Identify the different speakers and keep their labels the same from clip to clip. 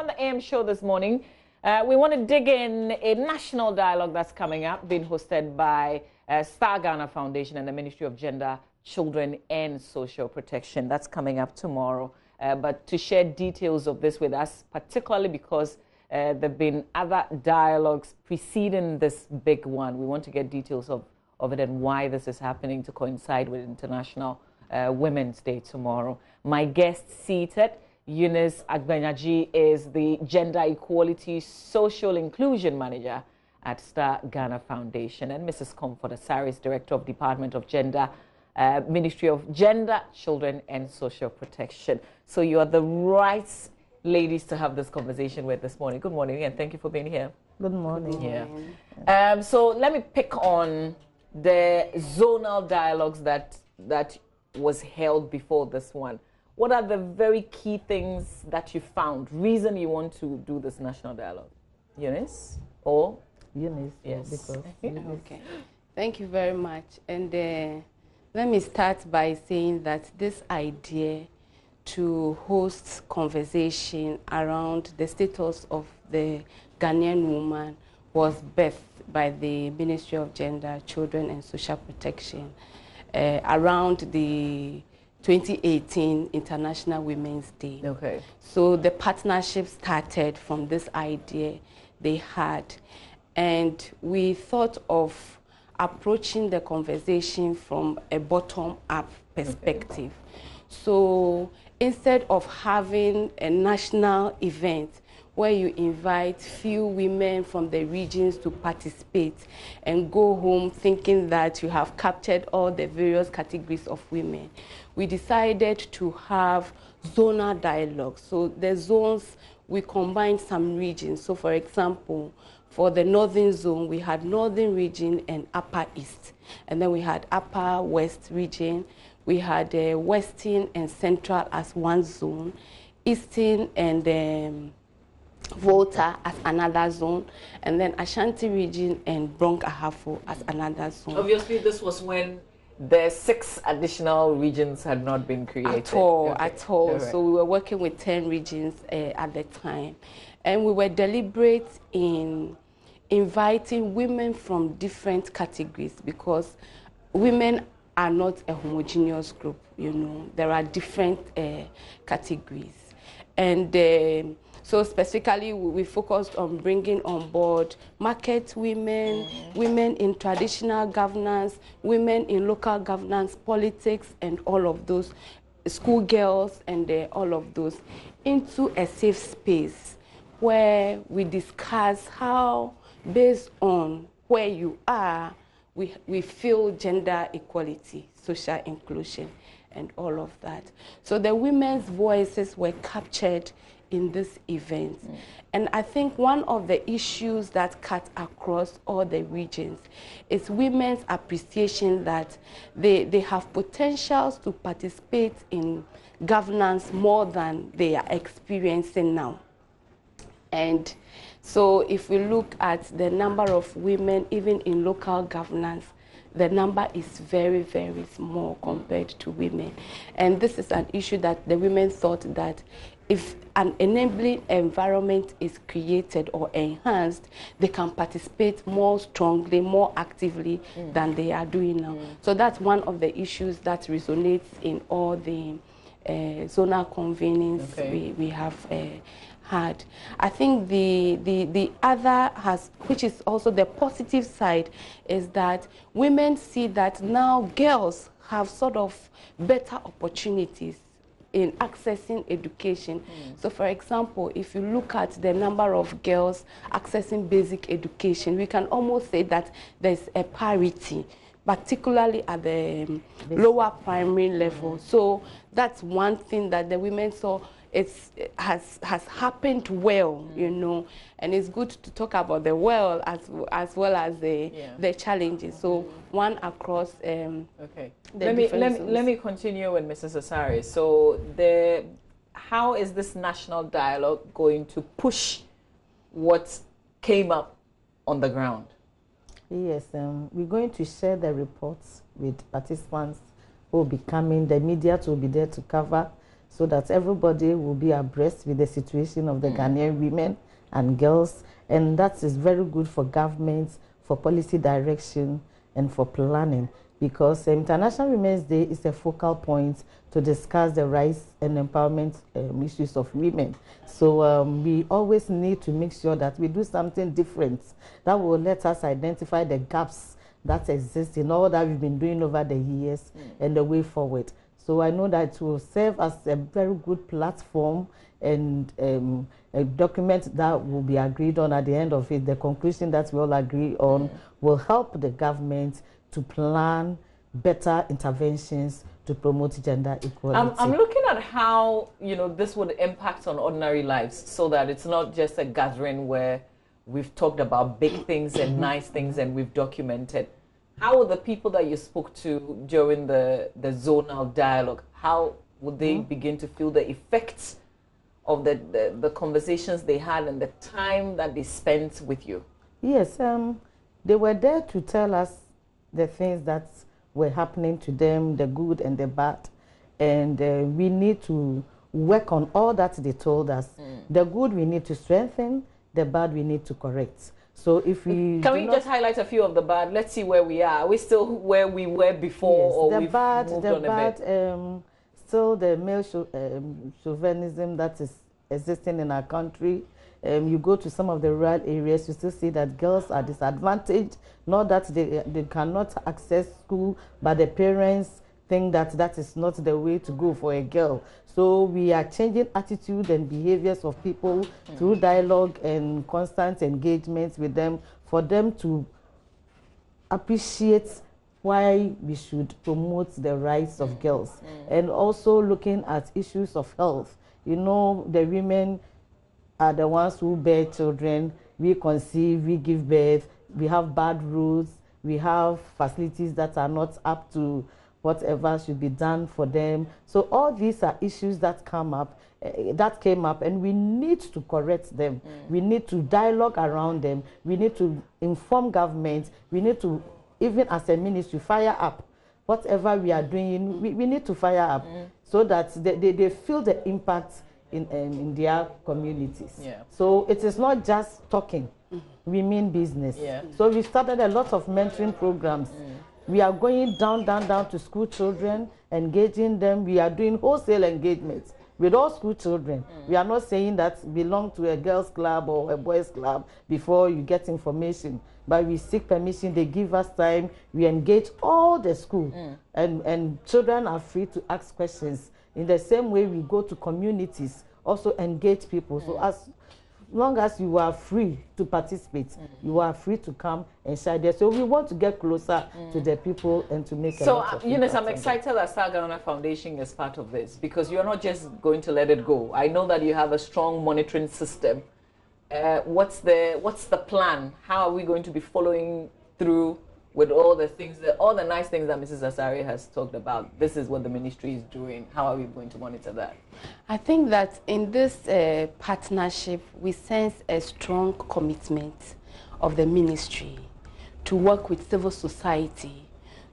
Speaker 1: on the AM show this morning, we want to dig in a national dialogue that's coming up, being hosted by Star Ghana Foundation and the Ministry of Gender, Children and Social Protection. That's coming up tomorrow. But to share details of this with us, particularly because there have been other dialogues preceding this big one, we want to get details of it and why this is happening to coincide with International Women's Day tomorrow. My guest seated, Eunice Agbanyaji, is the Gender Equality Social Inclusion Manager at Star Ghana Foundation, and Mrs. Comfort Asari is Director of Department of Gender, Ministry of Gender, Children and Social Protection. So you are the right ladies to have this conversation with this morning. Good morning and thank you for being here.
Speaker 2: Good morning.
Speaker 1: Yeah. So let me pick on the zonal dialogues that was held before this one. What are the very key things that you found? Reason you want to do this national dialogue? Eunice? Or?
Speaker 2: Eunice.
Speaker 1: Yes.
Speaker 2: Because
Speaker 3: Okay. Thank you very much. And let me start by saying that this idea to host conversation around the status of the Ghanaian woman was birthed by the Ministry of Gender, Children and Social Protection around the 2018 International Women's Day.
Speaker 1: Okay.
Speaker 3: So the partnership started from this idea they had, and we thought of approaching the conversation from a bottom-up perspective. Okay. So instead of having a national event where you invite few women from the regions to participate and go home thinking that you have captured all the various categories of women, we decided to have zonal dialogue. So the zones, we combined some regions. So for example, for the northern zone, we had northern region and upper east. And then we had upper west region. We had western and central as one zone, eastern and Volta as another zone, and then Ashanti region and Bronx Ahafo as another zone.
Speaker 1: Obviously, this was when the 6 additional regions had not been created.
Speaker 3: At all.
Speaker 1: Right.
Speaker 3: So we were working with 10 regions at the time. And we were deliberate in inviting women from different categories because women are not a homogeneous group, you know. There are different categories. And so specifically, we focused on bringing on board market women, women in traditional governance, women in local governance, politics, and all of those, schoolgirls, and all of those, into a safe space where we discuss how, based on where you are, we feel gender equality, social inclusion, and all of that. So the women's voices were captured in this event. And I think one of the issues that cut across all the regions is women's appreciation that they have potentials to participate in governance more than they are experiencing now. And so if we look at the number of women, even in local governance, the number is very, very small compared to women. And this is an issue that the women thought that if an enabling environment is created or enhanced, they can participate more strongly, more actively than they are doing now. So that's one of the issues that resonates in all the zonal convenings we have had. I think the other which is also the positive side, is that women see that now girls have sort of better opportunities in accessing education. So for example, if you look at the number of girls accessing basic education, we can almost say that there's a parity, particularly at the lower primary level. So that's one thing that the women saw. It has happened well, you know, and it's good to talk about the well as well as the challenges. So one across.
Speaker 1: Okay. Let me continue with Mrs. Asari. So how is this national dialogue going to push what came up on the ground?
Speaker 2: Yes, we're going to share the reports with participants who will be coming. The media will be there to cover so that everybody will be abreast with the situation of the Ghanaian women and girls. And that is very good for governments, for policy direction, and for planning, because International Women's Day is a focal point to discuss the rights and empowerment issues of women. So we always need to make sure that we do something different that will let us identify the gaps that exist in all that we've been doing over the years and the way forward. So I know that it will serve as a very good platform and a document that will be agreed on at the end of it. The conclusion that we all agree on will help the government to plan better interventions to promote gender equality.
Speaker 1: I'm looking at how, you know, this would impact on ordinary lives, so that it's not just a gathering where we've talked about big things and nice things and we've documented. How would the people that you spoke to during the Zonal Dialogue, how would they begin to feel the effects of the conversations they had and the time that they spent with you?
Speaker 2: Yes, they were there to tell us the things that were happening to them, the good and the bad. And we need to work on all that they told us. The good we need to strengthen, the bad we need to correct. So if we
Speaker 1: can we just highlight a few of the bad? Let's see where we are. Are we still where we were before,
Speaker 2: yes,
Speaker 1: or
Speaker 2: the
Speaker 1: we've
Speaker 2: bad,
Speaker 1: moved
Speaker 2: the
Speaker 1: on
Speaker 2: bad,
Speaker 1: a bit?
Speaker 2: Still the male chauvinism that is existing in our country. You go to some of the rural areas, you still see that girls are disadvantaged. Not that they cannot access school, but the parents think that that is not the way to go for a girl. So we are changing attitude and behaviors of people through dialogue and constant engagement with them, for them to appreciate why we should promote the rights of girls. And also looking at issues of health. You know, the women are the ones who bear children. We conceive, we give birth, we have bad roads, we have facilities that are not up to whatever should be done for them. So all these are issues that come up, that came up, and we need to correct them. We need to dialogue around them. We need to inform government. We need to, even as a ministry, fire up. Whatever we are doing, we need to fire up so that they feel the impact in their communities.
Speaker 1: Yeah.
Speaker 2: So it is not just talking. We mean business.
Speaker 1: Yeah.
Speaker 2: So we started a lot of mentoring programs. We are going down to school children, engaging them. We are doing wholesale engagements with all school children. We are not saying that belong to a girls' club or a boys' club before you get information. But we seek permission, they give us time, we engage all the school. And children are free to ask questions. In the same way, we go to communities, also engage people. So as long as you are free to participate, you are free to come and share there. So we want to get closer to the people and to make a lot of
Speaker 1: Eunice, I'm excited that Star Ghana Foundation is part of this, because you're not just going to let it go. I know that you have a strong monitoring system. What's the plan? How are we going to be following through with all the things, all the nice things that Mrs. Asari has talked about? This is what the ministry is doing. How are we going to monitor that?
Speaker 3: I think that in this partnership, we sense a strong commitment of the ministry to work with civil society,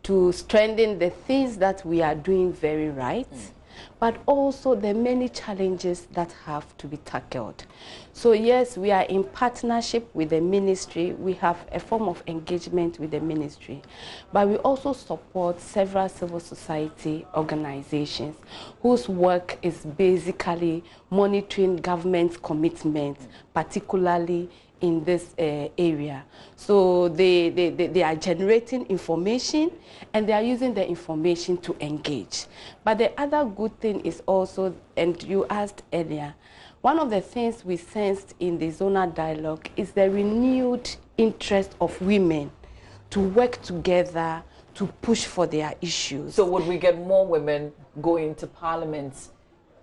Speaker 3: to strengthen the things that we are doing very right, but also the many challenges that have to be tackled. So yes, we are in partnership with the ministry. We have a form of engagement with the ministry, but we also support several civil society organizations whose work is basically monitoring government commitments, particularly in this area. So they are generating information, and they are using the information to engage. But the other good thing is also, and you asked earlier, one of the things we sensed in the Zonal Dialogue is the renewed interest of women to work together to push for their issues.
Speaker 1: So would we get more women going to Parliament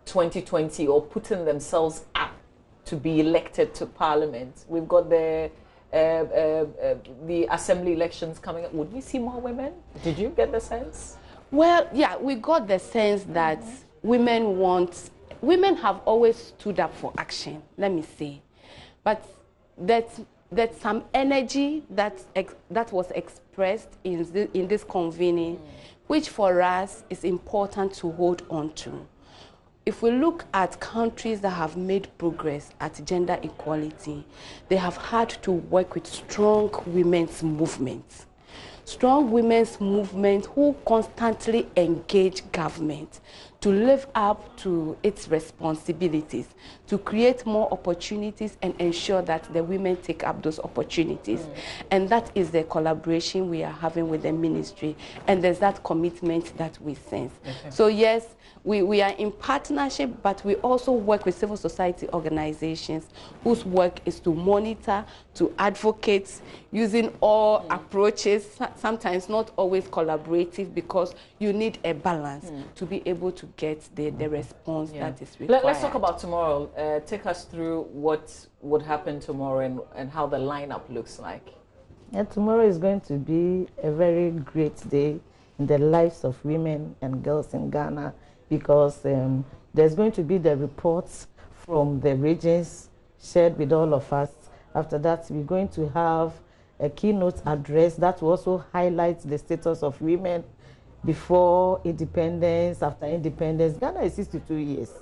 Speaker 1: 2020 or putting themselves up to be elected to Parliament? We've got the assembly elections coming up. Would we see more women? Did you get the sense?
Speaker 3: Well, yeah, we got the sense that women have always stood up for action, let me say. But that's some energy that was expressed in this convening, which for us is important to hold on to. if we look at countries that have made progress at gender equality, they have had to work with strong women's movements. Strong women's movement who constantly engage government to live up to its responsibilities, to create more opportunities and ensure that the women take up those opportunities. And that is the collaboration we are having with the ministry. And there's that commitment that we sense. So yes, we are in partnership, but we also work with civil society organizations whose work is to monitor, to advocate, using all approaches, sometimes not always collaborative, because you need a balance to be able to get the response that is required.
Speaker 1: Let's talk about tomorrow. Take us through what would happen tomorrow and how the lineup looks like.
Speaker 2: Yeah, tomorrow is going to be a very great day in the lives of women and girls in Ghana, because there's going to be the reports from the regions shared with all of us. After that, we're going to have a keynote address that will also highlight the status of women before independence, after independence. Ghana is 62 years.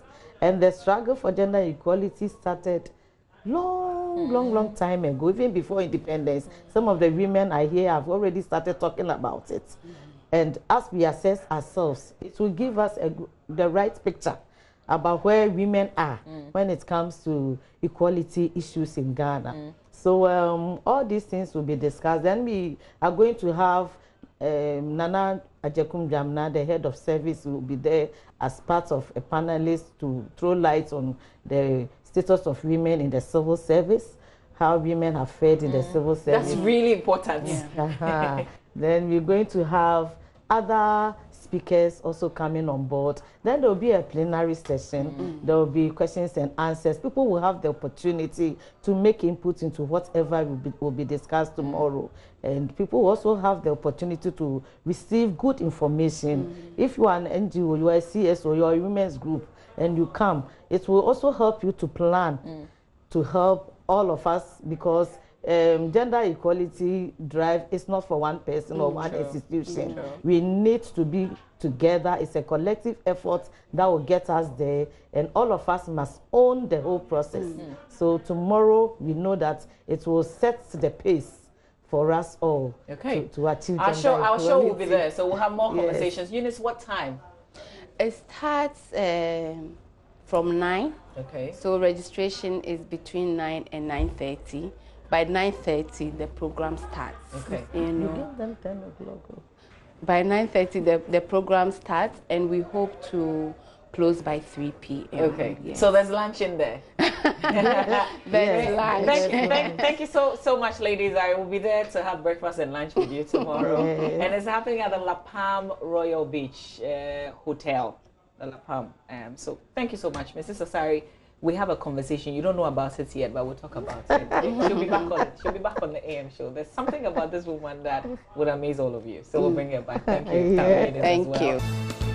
Speaker 2: And the struggle for gender equality started long time ago, even before independence. Some of the women I hear have already started talking about it. And as we assess ourselves, it will give us the right picture about where women are when it comes to equality issues in Ghana. So all these things will be discussed. Then we are going to have Nana Ajekum Jamna, the head of service, will be there as part of a panelist to throw light on the status of women in the civil service, how women have fared in the civil service.
Speaker 1: That's really important.
Speaker 2: Then we're going to have other speakers also coming on board. Then there will be a plenary session. There will be questions and answers. People will have the opportunity to make input into whatever will be discussed tomorrow. And people will also have the opportunity to receive good information. If you are an NGO, you are a CSO, you are a women's group, and you come, it will also help you to plan, to help all of us, because gender equality drive is not for one person or one institution. We need to be together. It's a collective effort that will get us there, and all of us must own the whole process. So tomorrow, we know that it will set the pace for us all to achieve gender equality.
Speaker 1: Our show will be there, so we'll have more conversations. Eunice, what time?
Speaker 3: It starts from 9.
Speaker 1: Okay.
Speaker 3: So registration is between 9 and 9:30. By 9:30, the program starts.
Speaker 1: Okay.
Speaker 3: You know,
Speaker 2: Give them 10 o'clock.
Speaker 3: by 9:30, the program starts, and we hope to close by 3 p.m.
Speaker 1: Okay. So there's lunch in there.
Speaker 3: There's lunch.
Speaker 1: Thank you so much, ladies. I will be there to have breakfast and lunch with you tomorrow. And it's happening at the La Palm Royal Beach Hotel. The La Palm. So thank you so much, Mrs. Asari. We have a conversation. You don't know about it yet, but we'll talk about it. She'll be back on it. She'll be back on the AM show. There's something about this woman that would amaze all of you. So we'll bring her back. Thank you.
Speaker 3: Thank you.